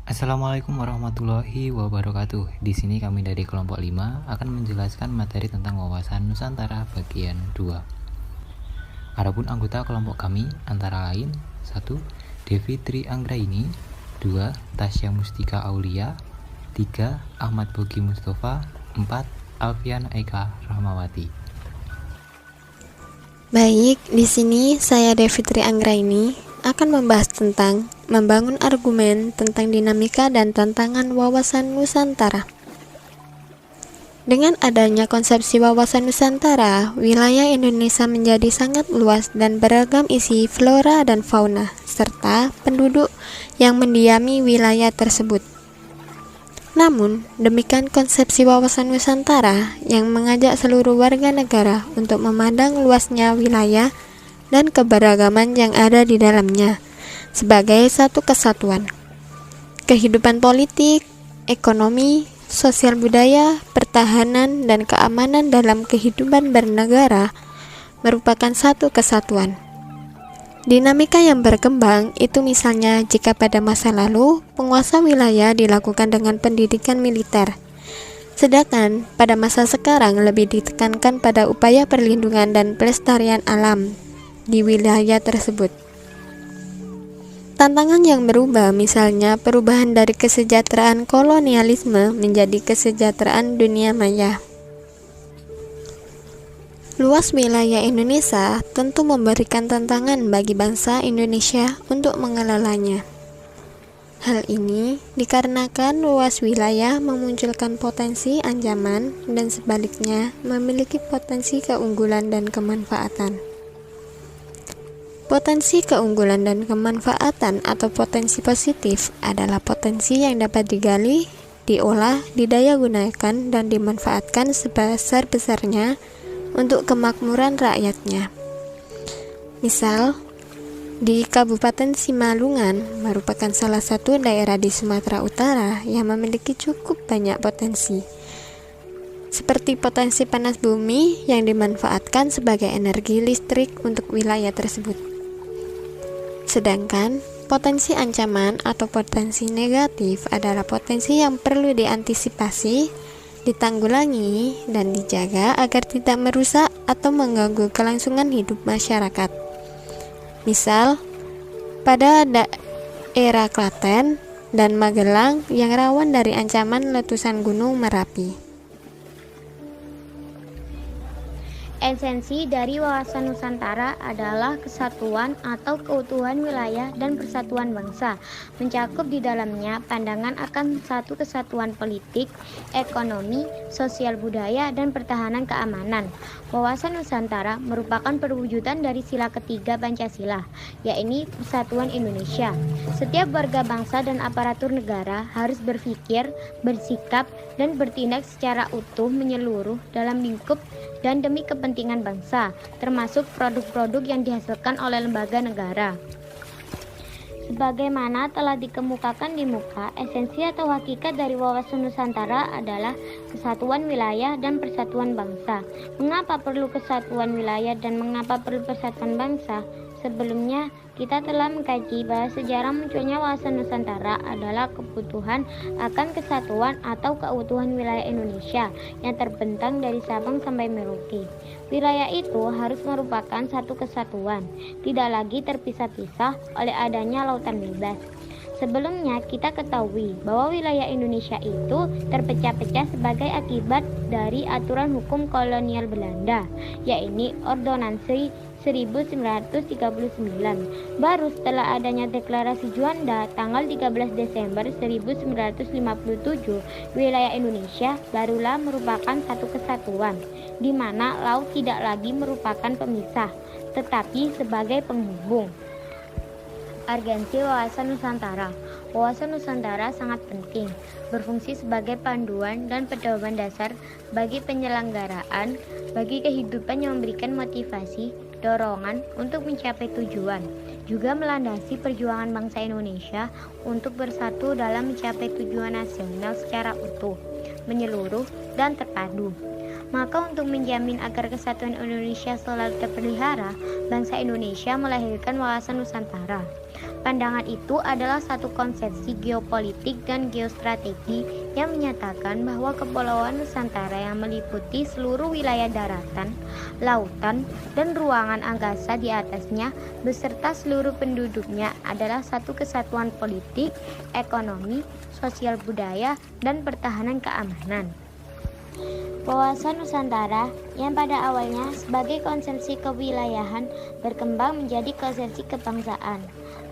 Assalamualaikum warahmatullahi wabarakatuh. Di sini kami dari kelompok 5 akan menjelaskan materi tentang wawasan Nusantara bagian 2. Adapun anggota kelompok kami antara lain 1. Devi Tri Anggraini, 2. Tasya Mustika Aulia, 3. Ahmad Bogi Mustafa, 4. Alfian Eka Rahmawati. Baik, di sini saya Devi Tri Anggraini akan membahas tentang membangun argumen tentang dinamika dan tantangan wawasan Nusantara. Dengan adanya konsepsi wawasan Nusantara, wilayah Indonesia menjadi sangat luas dan beragam isi flora dan fauna, serta penduduk yang mendiami wilayah tersebut. Namun, demikian konsepsi wawasan Nusantara yang mengajak seluruh warga negara untuk memandang luasnya wilayah dan keberagaman yang ada di dalamnya sebagai satu kesatuan. Kehidupan politik, ekonomi, sosial budaya, pertahanan, dan keamanan dalam kehidupan bernegara merupakan satu kesatuan. Dinamika yang berkembang itu misalnya jika pada masa lalu penguasa wilayah dilakukan dengan pendidikan militer, sedangkan pada masa sekarang lebih ditekankan pada upaya perlindungan dan pelestarian alam di wilayah tersebut. Tantangan yang berubah misalnya perubahan dari kesejahteraan kolonialisme menjadi kesejahteraan dunia maya. Luas wilayah Indonesia tentu memberikan tantangan bagi bangsa Indonesia untuk mengelolanya. Hal ini dikarenakan luas wilayah memunculkan potensi ancaman dan sebaliknya memiliki potensi keunggulan dan kemanfaatan. Potensi keunggulan dan kemanfaatan atau potensi positif adalah potensi yang dapat digali, diolah, didaya gunakan, dan dimanfaatkan sebesar-besarnya untuk kemakmuran rakyatnya. Misal, di Kabupaten Simalungun merupakan salah satu daerah di Sumatera Utara yang memiliki cukup banyak potensi, seperti potensi panas bumi yang dimanfaatkan sebagai energi listrik untuk wilayah tersebut. Sedangkan potensi ancaman atau potensi negatif adalah potensi yang perlu diantisipasi, ditanggulangi, dan dijaga agar tidak merusak atau mengganggu kelangsungan hidup masyarakat. Misal, pada daerah Klaten dan Magelang yang rawan dari ancaman letusan Gunung Merapi. Esensi dari wawasan Nusantara adalah kesatuan atau keutuhan wilayah dan persatuan bangsa, mencakup di dalamnya pandangan akan satu kesatuan politik, ekonomi, sosial budaya, dan pertahanan keamanan. Wawasan Nusantara merupakan perwujudan dari sila ketiga Pancasila, yaitu Persatuan Indonesia. Setiap warga bangsa dan aparatur negara harus berpikir, bersikap, dan bertindak secara utuh menyeluruh dalam lingkup dan demi kepentingan bangsa, termasuk produk-produk yang dihasilkan oleh lembaga negara. Sebagaimana telah dikemukakan di muka, esensi atau hakikat dari wawasan Nusantara adalah kesatuan wilayah dan persatuan bangsa. Mengapa perlu kesatuan wilayah dan mengapa perlu persatuan bangsa? Sebelumnya, kita telah mengkaji bahwa sejarah munculnya wawasan Nusantara adalah kebutuhan akan kesatuan atau keutuhan wilayah Indonesia yang terbentang dari Sabang sampai Merauke. Wilayah itu harus merupakan satu kesatuan, tidak lagi terpisah-pisah oleh adanya lautan bebas. Sebelumnya kita ketahui bahwa wilayah Indonesia itu terpecah-pecah sebagai akibat dari aturan hukum kolonial Belanda, yaitu Ordonansi 1939. Baru setelah adanya Deklarasi Juanda tanggal 13 Desember 1957, wilayah Indonesia barulah merupakan satu kesatuan, di mana laut tidak lagi merupakan pemisah, tetapi sebagai penghubung. Urgensi wawasan Nusantara. Wawasan Nusantara sangat penting, berfungsi sebagai panduan dan pedoman dasar bagi penyelenggaraan, bagi kehidupan yang memberikan motivasi, dorongan untuk mencapai tujuan, juga melandasi perjuangan bangsa Indonesia untuk bersatu dalam mencapai tujuan nasional secara utuh, menyeluruh, dan terpadu. Maka untuk menjamin agar kesatuan Indonesia selalu terpelihara, bangsa Indonesia melahirkan wawasan Nusantara. Pandangan itu adalah satu konsepsi geopolitik dan geostrategi yang menyatakan bahwa Kepulauan Nusantara yang meliputi seluruh wilayah daratan, lautan, dan ruangan angkasa di atasnya beserta seluruh penduduknya adalah satu kesatuan politik, ekonomi, sosial budaya, dan pertahanan keamanan. Wawasan Nusantara yang pada awalnya sebagai konsepsi kewilayahan berkembang menjadi konsepsi kebangsaan.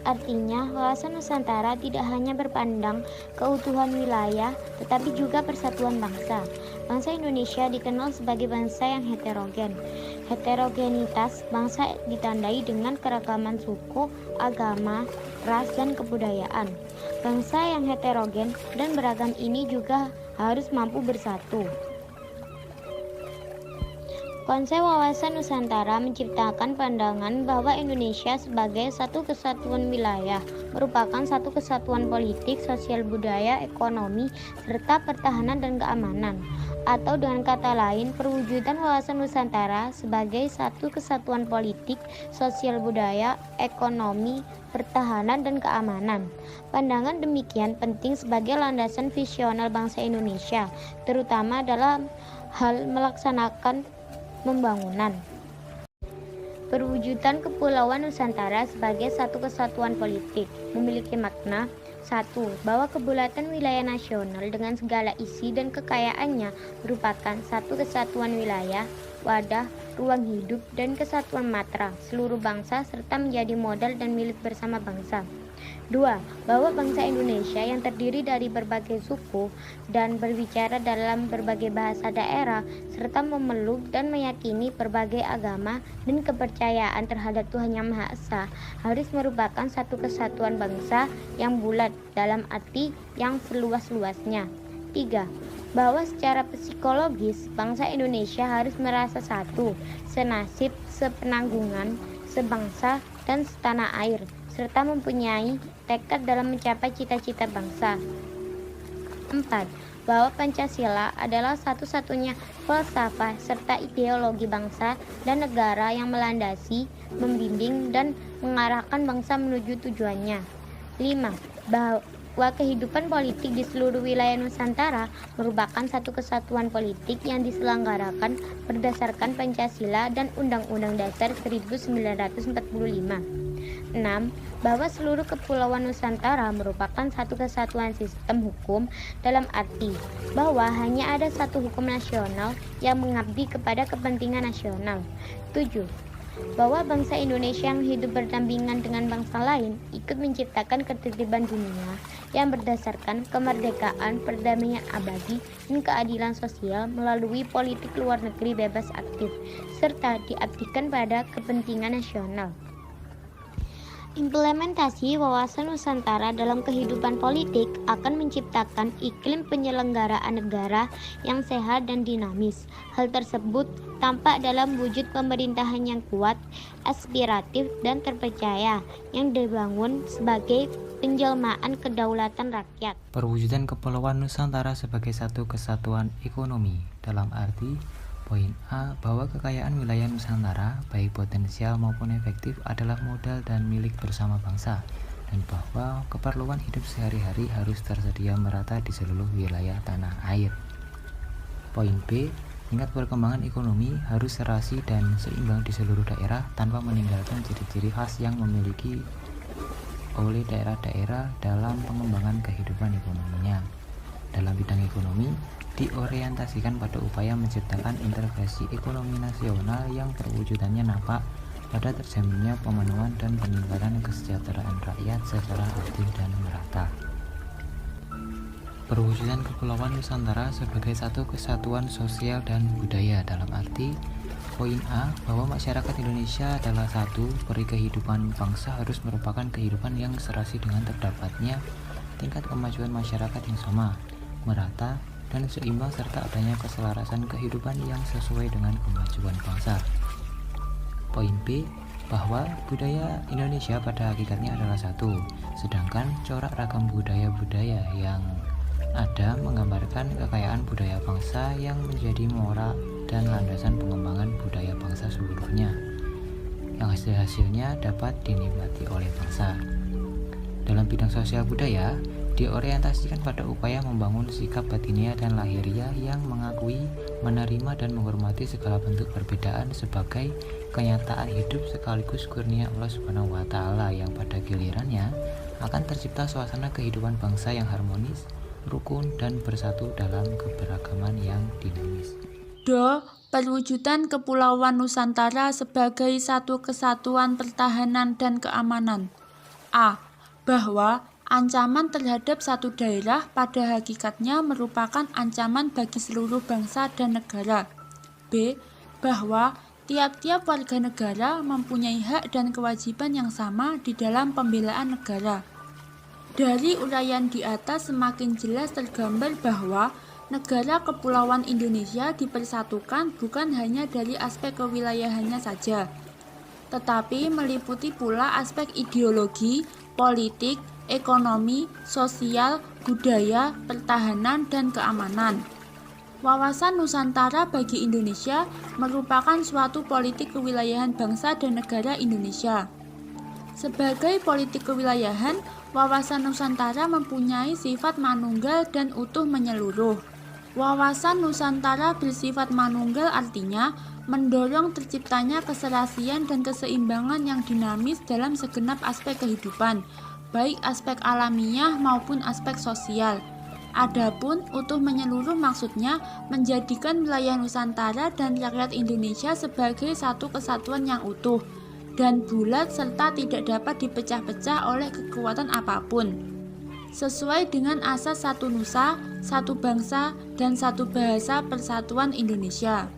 Artinya, wawasan Nusantara tidak hanya berpandang keutuhan wilayah, tetapi juga persatuan bangsa. Bangsa Indonesia dikenal sebagai bangsa yang heterogen. Heterogenitas bangsa ditandai dengan keragaman suku, agama, ras, dan kebudayaan. Bangsa yang heterogen dan beragam ini juga harus mampu bersatu. Konsep wawasan Nusantara menciptakan pandangan bahwa Indonesia sebagai satu kesatuan wilayah merupakan satu kesatuan politik, sosial budaya, ekonomi, serta pertahanan dan keamanan. Atau dengan kata lain, perwujudan wawasan Nusantara sebagai satu kesatuan politik, sosial budaya, ekonomi, pertahanan, dan keamanan. Pandangan demikian penting sebagai landasan visional bangsa Indonesia, terutama dalam hal melaksanakan pembangunan. Perwujudan Kepulauan Nusantara sebagai satu kesatuan politik memiliki makna: 1. Bahwa kebulatan wilayah nasional dengan segala isi dan kekayaannya merupakan satu kesatuan wilayah, wadah, ruang hidup, dan kesatuan matra seluruh bangsa serta menjadi modal dan milik bersama bangsa. 2. Bahwa bangsa Indonesia yang terdiri dari berbagai suku dan berbicara dalam berbagai bahasa daerah serta memeluk dan meyakini berbagai agama dan kepercayaan terhadap Tuhan Yang Maha Esa harus merupakan satu kesatuan bangsa yang bulat dalam arti yang seluas-luasnya. 3. Bahwa secara psikologis bangsa Indonesia harus merasa satu, senasib, sepenanggungan, sebangsa, dan setanah air, serta mempunyai tekad dalam mencapai cita-cita bangsa. 4. Bahwa Pancasila adalah satu-satunya falsafah serta ideologi bangsa dan negara yang melandasi, membimbing, dan mengarahkan bangsa menuju tujuannya. 5. Bahwa kehidupan politik di seluruh wilayah Nusantara merupakan satu kesatuan politik yang diselenggarakan berdasarkan Pancasila dan Undang-Undang Dasar 1945. 6. Bahwa seluruh Kepulauan Nusantara merupakan satu kesatuan sistem hukum dalam arti bahwa hanya ada satu hukum nasional yang mengabdi kepada kepentingan nasional. 7. Bahwa bangsa Indonesia yang hidup berdampingan dengan bangsa lain ikut menciptakan ketertiban dunia yang berdasarkan kemerdekaan, perdamaian abadi, dan keadilan sosial melalui politik luar negeri bebas aktif, serta diabdikan pada kepentingan nasional. Implementasi wawasan Nusantara dalam kehidupan politik akan menciptakan iklim penyelenggaraan negara yang sehat dan dinamis. Hal tersebut tampak dalam wujud pemerintahan yang kuat, aspiratif, dan terpercaya yang dibangun sebagai penjelmaan kedaulatan rakyat. Perwujudan Kepulauan Nusantara sebagai satu kesatuan ekonomi dalam arti: poin A, bahwa kekayaan wilayah Nusantara, baik potensial maupun efektif, adalah modal dan milik bersama bangsa, dan bahwa keperluan hidup sehari-hari harus tersedia merata di seluruh wilayah tanah air. Poin B, tingkat perkembangan ekonomi harus serasi dan seimbang di seluruh daerah tanpa meninggalkan ciri-ciri khas yang memiliki oleh daerah-daerah dalam pengembangan kehidupan ekonominya. Dalam bidang ekonomi, diorientasikan pada upaya menciptakan integrasi ekonomi nasional yang perwujudannya nampak pada terjaminnya pemenuhan dan peningkatan kesejahteraan rakyat secara adil dan merata. Perwujudan Kepulauan Nusantara sebagai satu kesatuan sosial dan budaya dalam arti: poin A, bahwa masyarakat Indonesia adalah satu, peri kehidupan bangsa harus merupakan kehidupan yang serasi dengan terdapatnya tingkat kemajuan masyarakat yang sama, merata, dan seimbang serta adanya keselarasan kehidupan yang sesuai dengan kemajuan bangsa. Poin B, bahwa budaya Indonesia pada hakikatnya adalah satu, sedangkan corak ragam budaya-budaya yang ada menggambarkan kekayaan budaya bangsa yang menjadi moral dan landasan pengembangan budaya bangsa seluruhnya, yang hasil-hasilnya dapat dinikmati oleh bangsa. Dalam bidang sosial budaya, diorientasikan pada upaya membangun sikap batiniah dan lahiriah yang mengakui, menerima, dan menghormati segala bentuk perbedaan sebagai kenyataan hidup sekaligus kurnia Allah Subhanahu wa Ta'ala yang pada gilirannya akan tercipta suasana kehidupan bangsa yang harmonis, rukun, dan bersatu dalam keberagaman yang dinamis. Perwujudan Kepulauan Nusantara sebagai satu kesatuan pertahanan dan keamanan. A. Bahwa ancaman terhadap satu daerah pada hakikatnya merupakan ancaman bagi seluruh bangsa dan negara. B. Bahwa tiap-tiap warga negara mempunyai hak dan kewajiban yang sama di dalam pembelaan negara. Dari uraian di atas semakin jelas tergambar bahwa negara Kepulauan Indonesia dipersatukan bukan hanya dari aspek kewilayahannya saja, tetapi meliputi pula aspek ideologi, politik, ekonomi, sosial, budaya, pertahanan, dan keamanan. Wawasan Nusantara bagi Indonesia merupakan suatu politik kewilayahan bangsa dan negara Indonesia. Sebagai politik kewilayahan, wawasan Nusantara mempunyai sifat manunggal dan utuh menyeluruh. Wawasan Nusantara bersifat manunggal artinya mendorong terciptanya keserasian dan keseimbangan yang dinamis dalam segenap aspek kehidupan, baik aspek alamiah maupun aspek sosial. Adapun utuh menyeluruh maksudnya menjadikan wilayah Nusantara dan rakyat Indonesia sebagai satu kesatuan yang utuh dan bulat serta tidak dapat dipecah-pecah oleh kekuatan apapun. Sesuai dengan asas satu nusa, satu bangsa, dan satu bahasa persatuan Indonesia.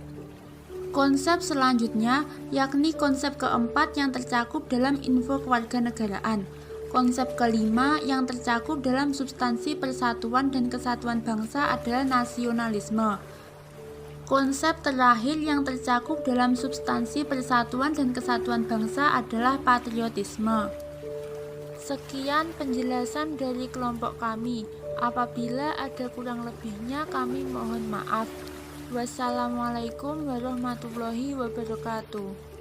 Konsep selanjutnya yakni konsep keempat yang tercakup dalam info kewarganegaraan. Konsep kelima yang tercakup dalam substansi persatuan dan kesatuan bangsa adalah nasionalisme. Konsep terakhir yang tercakup dalam substansi persatuan dan kesatuan bangsa adalah patriotisme. Sekian penjelasan dari kelompok kami. Apabila ada kurang lebihnya kami mohon maaf. Wassalamualaikum warahmatullahi wabarakatuh.